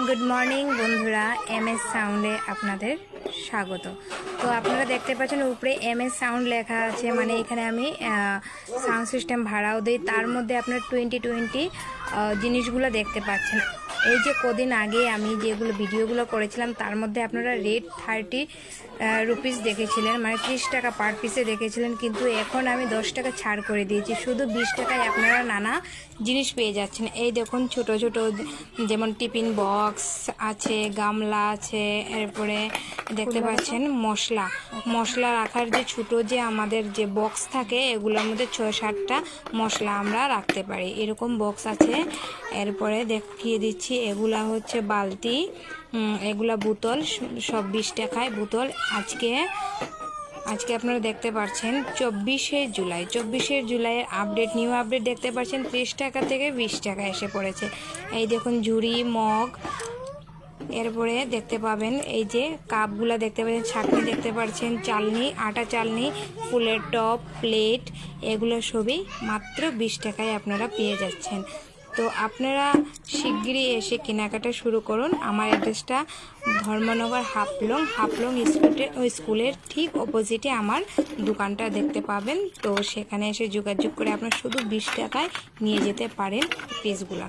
Good morning বন্ধুরা, MS সাউন্ডে আপনাদের স্বাগত। তো আপনারা দেখতে পাচ্ছেন উপরে MS সাউন্ড লেখা আছে, মানে এখানে আমি সাউন্ড সিস্টেম ভাড়াও দিই। তার মধ্যে আপনার 2020 জিনিসগুলো দেখতে পাচ্ছেন। এই যে কদিন আগে আমি যেগুলো ভিডিওগুলো করেছিলাম তার মধ্যে আপনারা রেট 30 রুপিস দেখেছিলেন, মানে 30 টাকা পার পিসে দেখেছিলেন, কিন্তু এখন আমি 10 টাকা ছাড় করে দিয়েছি। শুধু 20 টাকায় আপনারা নানা জিনিস পেয়ে যাচ্ছেন। এই দেখুন ছোট ছোট যেমন টিফিন বক্স আছে, গামলা আছে, এরপরে দেখতে পাচ্ছেন মশলা রাখার যে ছোটো যে আমাদের যে বক্স থাকে, এগুলোর মধ্যে 6-7টা মশলা আমরা রাখতে পারি, এরকম বক্স আছে। এরপরে দেখিয়ে দিচ্ছি, এগুলা হচ্ছে বালতি, এগুলা বোতল, সব 20 টাকায় বোতল। আজকে আপনারা দেখতে পাচ্ছেন 24শে জুলাইয়ের আপডেট, নিউ আপডেট দেখতে পাচ্ছেন। 30 টাকা থেকে 20 টাকা এসে পড়েছে। এই দেখুন ঝুড়ি, মগ, এরপরে দেখতে পাবেন এই যে কাপগুলা দেখতে পাচ্ছেন, ছাঁকনি দেখতে পাচ্ছেন, চালনি, আটা চালনি, ফুলের টপ, প্লেট, এগুলো সবই মাত্র 20 টাকায় আপনারা পেয়ে যাচ্ছেন। তো আপনারা শিগগিরই এসে কেনাকাটা শুরু করুন। আমার অ্যাড্রেসটা ধর্মনগর হাফলং স্কুলের ঠিক অপোজিটে আমার দোকানটা দেখতে পাবেন। তো সেখানে এসে যোগাযোগ করে আপনারা শুধু 20 টাকায় নিয়ে যেতে পারেন পিসগুলা।